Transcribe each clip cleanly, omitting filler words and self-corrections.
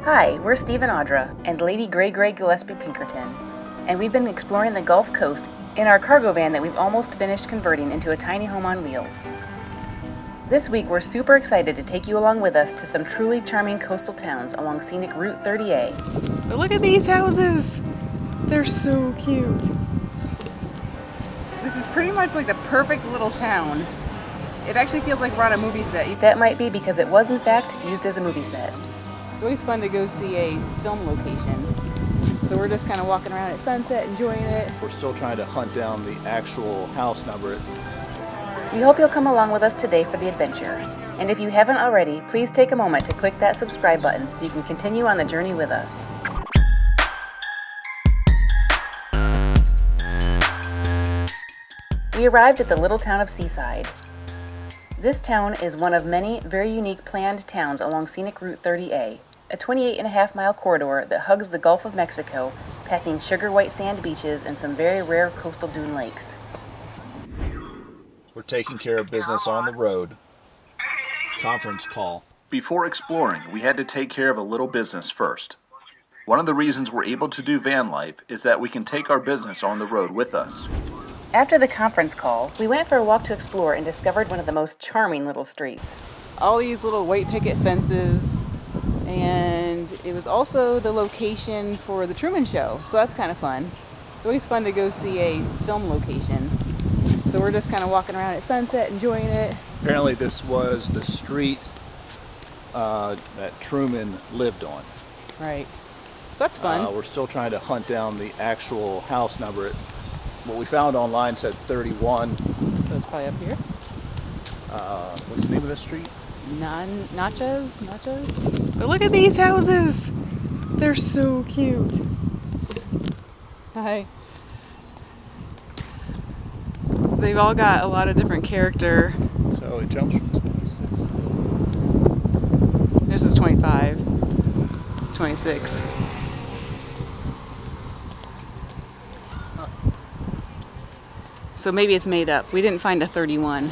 Hi, we're Steve and Audra, and Lady Gray Gillespie Pinkerton, and we've been exploring the Gulf Coast in our cargo van that we've almost finished converting into a tiny home on wheels. This week, we're super excited to take you along with us to some truly charming coastal towns along scenic Route 30A. But look at these houses! They're so cute. This is pretty much like the perfect little town. It actually feels like we're on a movie set. That might be because it was, in fact, used as a movie set. It's always fun to go see a film location. So we're just kind of walking around at sunset, enjoying it. We're still trying to hunt down the actual house number. We hope you'll come along with us today for the adventure. And if you haven't already, please take a moment to click that subscribe button so you can continue on the journey with us. We arrived at the little town of Seaside. This town is one of many very unique planned towns along scenic Route 30A, a 28.5-mile corridor that hugs the Gulf of Mexico, passing sugar white sand beaches and some very rare coastal dune lakes. We're taking care of business on the road. Conference call. Before exploring, we had to take care of a little business first. One of the reasons we're able to do van life is that we can take our business on the road with us. After the conference call, we went for a walk to explore and discovered one of the most charming little streets. All these little white picket fences, and it was also the location for the Truman Show, so that's kind of fun. It's always fun to go see a film location. So we're just kind of walking around at sunset, enjoying it. Apparently this was the street that Truman lived on. Right. So that's fun. We're still trying to hunt down the actual house number. What we found online said 31. So it's probably up here. What's the name of the street? Natchez? But look at these houses! They're so cute. Hi. They've all got a lot of different character. So it jumps from 26 to... This is 25. 26. So maybe it's made up. We didn't find a 31.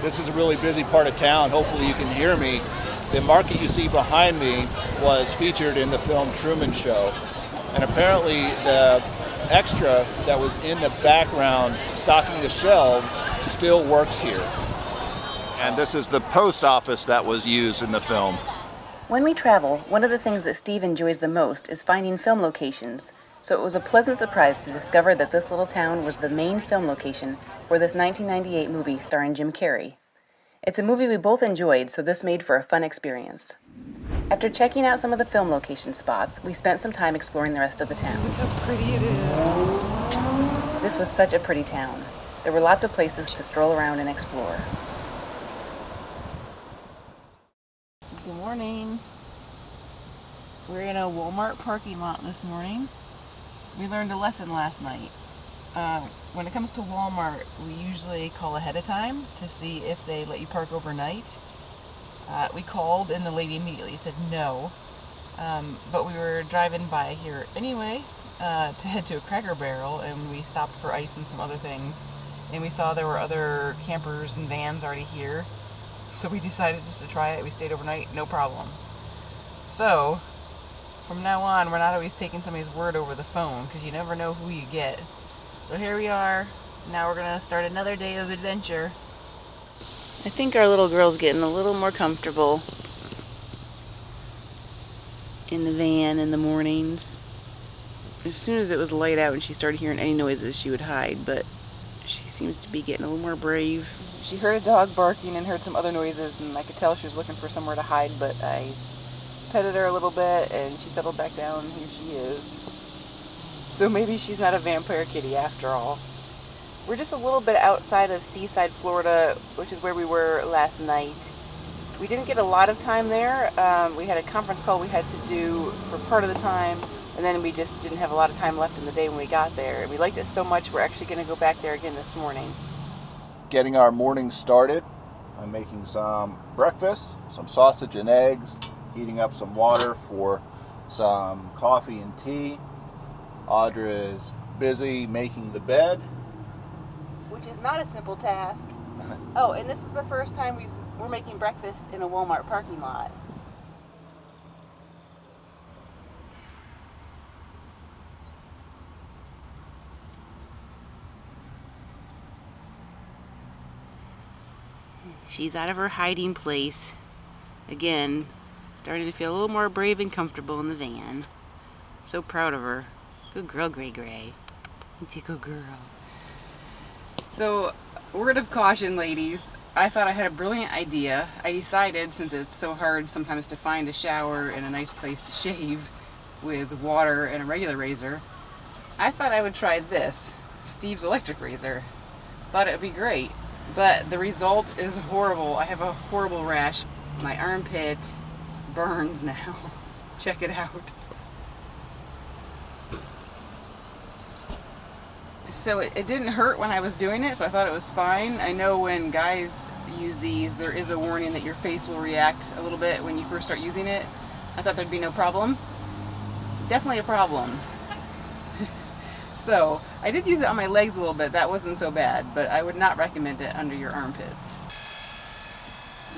This is a really busy part of town. Hopefully you can hear me. The market you see behind me was featured in the film Truman Show. And apparently the extra that was in the background stocking the shelves still works here. And this is the post office that was used in the film. When we travel, one of the things that Steve enjoys the most is finding film locations. So it was a pleasant surprise to discover that this little town was the main film location for this 1998 movie starring Jim Carrey. It's a movie we both enjoyed, so this made for a fun experience. After checking out some of the film location spots, we spent some time exploring the rest of the town. Look how pretty it is. This was such a pretty town. There were lots of places to stroll around and explore. Good morning. We're in a Walmart parking lot this morning. We learned a lesson last night. When it comes to Walmart, we usually call ahead of time to see if they let you park overnight. We called and the lady immediately said no. But we were driving by here anyway to head to a Cracker Barrel, and we stopped for ice and some other things. And we saw there were other campers and vans already here. So we decided just to try it. We stayed overnight, no problem. So from now on, we're not always taking somebody's word over the phone because you never know who you get. So here we are. Now we're going to start another day of adventure. I think our little girl's getting a little more comfortable in the van in the mornings. As soon as it was light out and she started hearing any noises, she would hide, but she seems to be getting a little more brave. She heard a dog barking and heard some other noises, and I could tell she was looking for somewhere to hide, but I petted her a little bit and she settled back down, and here she is. So maybe she's not a vampire kitty after all. We're just a little bit outside of Seaside, Florida, which is where we were last night. We didn't get a lot of time there. We had a conference call we had to do for part of the time, and then we just didn't have a lot of time left in the day when we got there. And we liked it so much we're actually going to go back there again this morning. Getting our morning started. I'm making some breakfast, some sausage and eggs, heating up some water for some coffee and tea. Audra is busy making the bed. Which is not a simple task. Oh, and this is the first time we're making breakfast in a Walmart parking lot. She's out of her hiding place. Again, starting to feel a little more brave and comfortable in the van. So proud of her. Good girl, Gray Gray. It's a good girl. So, word of caution, ladies. I thought I had a brilliant idea. I decided, since it's so hard sometimes to find a shower and a nice place to shave with water and a regular razor, I thought I would try this, Steve's electric razor. Thought it would be great, but the result is horrible. I have a horrible rash. My armpit burns now. Check it out. So it didn't hurt when I was doing it, so I thought it was fine. I know when guys use these, there is a warning that your face will react a little bit when you first start using it. I thought there'd be no problem. Definitely a problem. So I did use it on my legs a little bit. That wasn't so bad, but I would not recommend it under your armpits.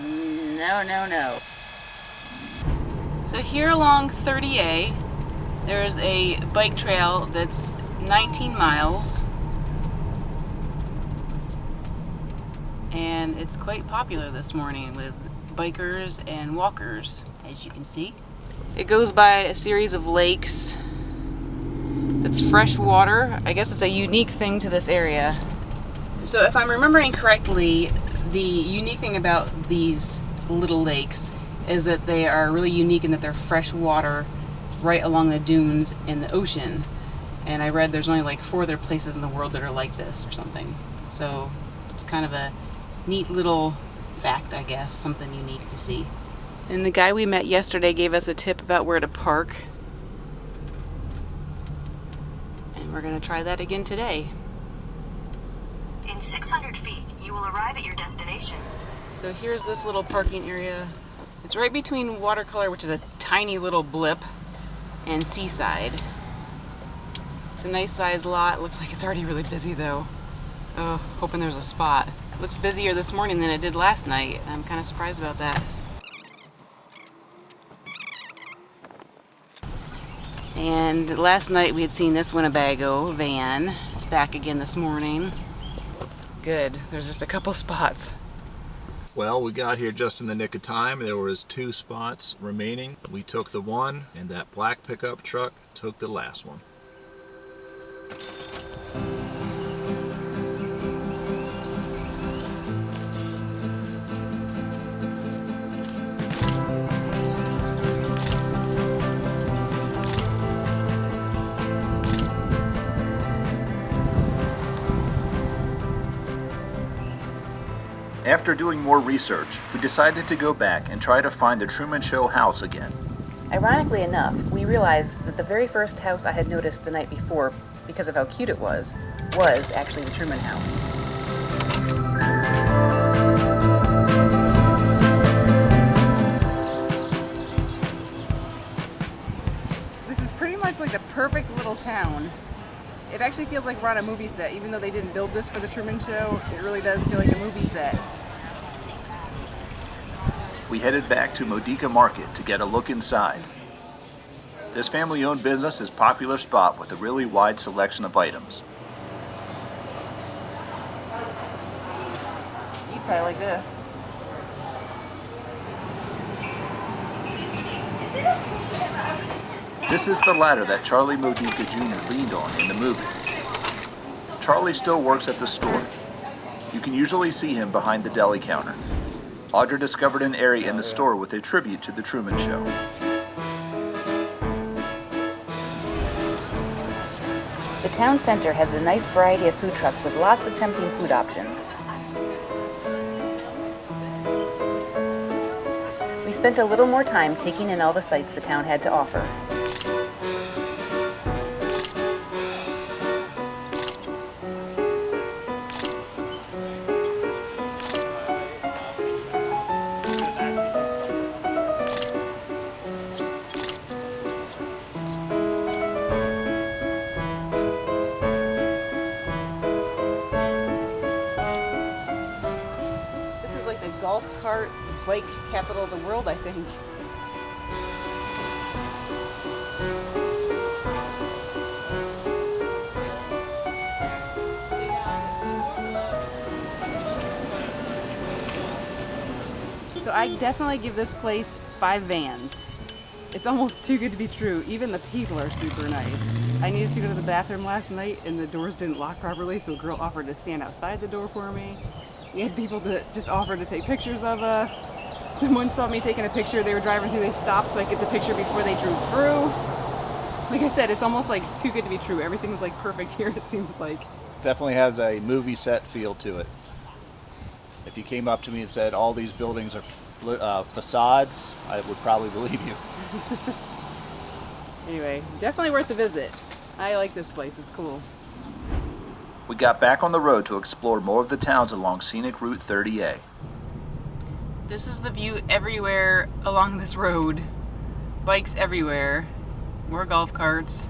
No, no, no. So here along 30A, there's a bike trail that's 19 miles. And it's quite popular this morning with bikers and walkers, as you can see. It goes by a series of lakes. It's fresh water. I guess it's a unique thing to this area. So if I'm remembering correctly, the unique thing about these little lakes is that they are really unique in that they're fresh water right along the dunes in the ocean. And I read there's only like 4 other places in the world that are like this or something. So it's kind of a neat little fact, I guess, something unique to see. And the guy we met yesterday gave us a tip about where to park. And we're gonna try that again today. In 600 feet, you will arrive at your destination. So here's this little parking area. It's right between Watercolor, which is a tiny little blip, and Seaside. It's a nice sized lot. Looks like it's already really busy though. Oh, hoping there's a spot. It looks busier this morning than it did last night. I'm kind of surprised about that. And last night we had seen this Winnebago van. It's back again this morning. Good, there's just a couple spots. Well, we got here just in the nick of time. There was 2 spots remaining. We took the one, and that black pickup truck took the last one. After doing more research, we decided to go back and try to find the Truman Show house again. Ironically enough, we realized that the very first house I had noticed the night before, because of how cute it was actually the Truman house. This is pretty much like the perfect little town. It actually feels like we're on a movie set, even though they didn't build this for the Truman Show. It really does feel like a movie set. We headed back to Modica Market to get a look inside. This family-owned business is a popular spot with a really wide selection of items. You'd probably like this. This is the ladder that Charlie Modica Jr. leaned on in the movie. Charlie still works at the store. You can usually see him behind the deli counter. Audra discovered an area in the store with a tribute to the Truman Show. The town center has a nice variety of food trucks with lots of tempting food options. We spent a little more time taking in all the sights the town had to offer. Golf cart bike capital of the world, I think. I definitely give this place 5 vans. It's almost too good to be true. Even the people are super nice. I needed to go to the bathroom last night and the doors didn't lock properly, so a girl offered to stand outside the door for me. We had people that just offered to take pictures of us. Someone saw me taking a picture. They were driving through, they stopped so I could get the picture before they drove through. Like I said, it's almost like too good to be true. Everything's like perfect here, it seems like. Definitely has a movie set feel to it. If you came up to me and said all these buildings are facades, I would probably believe you. Anyway, definitely worth a visit. I like this place, it's cool. We got back on the road to explore more of the towns along Scenic Route 30A. This is the view everywhere along this road. Bikes everywhere, more golf carts,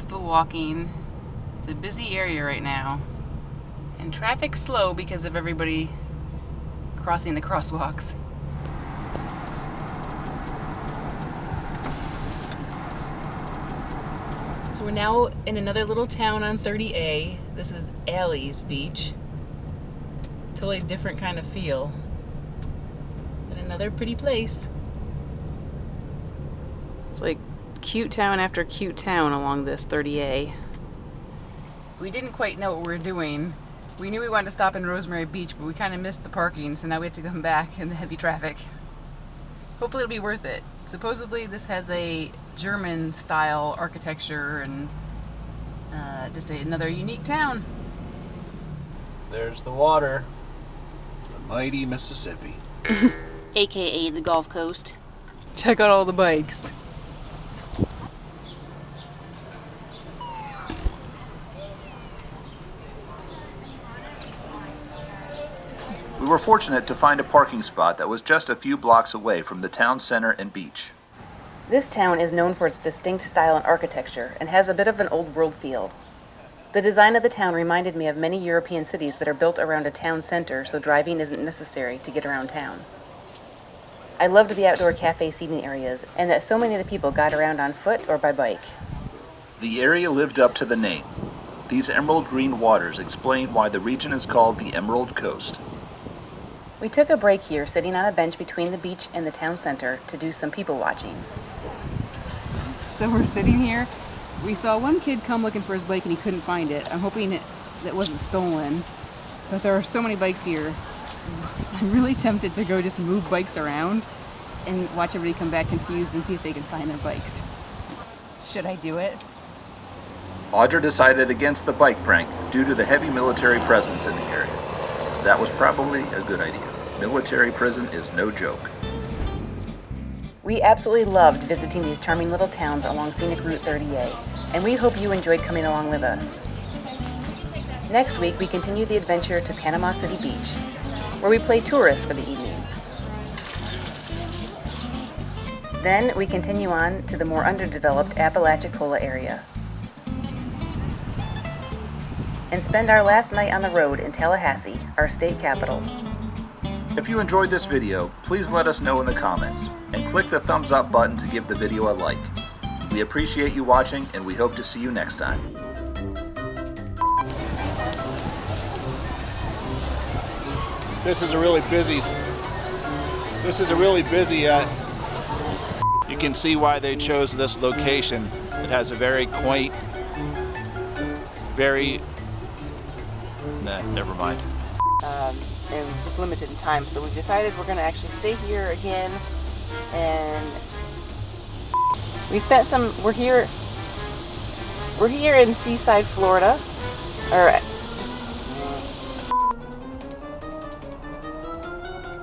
people walking. It's a busy area right now. And traffic's slow because of everybody crossing the crosswalks. So we're now in another little town on 30A. This is Natchez Beach. Totally different kind of feel. But another pretty place. It's like cute town after cute town along this 30A. We didn't quite know what we were doing. We knew we wanted to stop in Rosemary Beach, but we kind of missed the parking, so now we have to come back in the heavy traffic. Hopefully it'll be worth it. Supposedly this has a German style architecture and just another unique town. There's the water, the mighty Mississippi. AKA the Gulf Coast. Check out all the bikes. We were fortunate to find a parking spot that was just a few blocks away from the town center and beach. This town is known for its distinct style and architecture and has a bit of an old world feel. The design of the town reminded me of many European cities that are built around a town center so driving isn't necessary to get around town. I loved the outdoor cafe seating areas and that so many of the people got around on foot or by bike. The area lived up to the name. These emerald green waters explain why the region is called the Emerald Coast. We took a break here sitting on a bench between the beach and the town center to do some people watching. So we're sitting here. We saw one kid come looking for his bike and he couldn't find it. I'm hoping it wasn't stolen, but there are so many bikes here. I'm really tempted to go just move bikes around and watch everybody come back confused and see if they can find their bikes. Should I do it? Audra decided against the bike prank due to the heavy military presence in the area. That was probably a good idea. Military prison is no joke. We absolutely loved visiting these charming little towns along Scenic Route 30A, and we hope you enjoyed coming along with us. Next week, we continue the adventure to Panama City Beach, where we play tourist for the evening. Then we continue on to the more underdeveloped Apalachicola area, and spend our last night on the road in Tallahassee, our state capital. If you enjoyed this video, please let us know in the comments, and click the thumbs up button to give the video a like. We appreciate you watching, and we hope to see you next time. This is a really busy, you can see why they chose this location. It has a very quaint, never mind. And just limited in time, so we've decided we're going to actually stay here again, and we spent we're here in Seaside, Florida, or just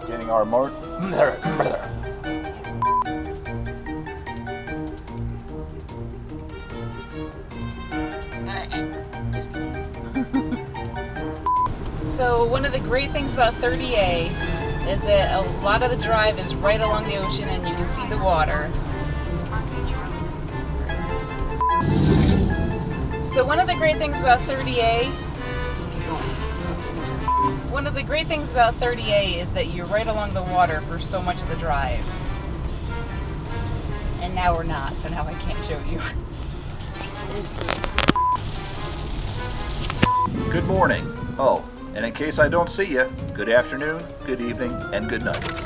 Getting our So one of the great things about 30A is that a lot of the drive is right along the ocean and you can see the water. So one of the great things about 30A, just keep going. One of the great things about 30A is that you're right along the water for so much of the drive. And now we're not, so now I can't show you. Good morning. Oh, and in case I don't see you, good afternoon, good evening, and good night.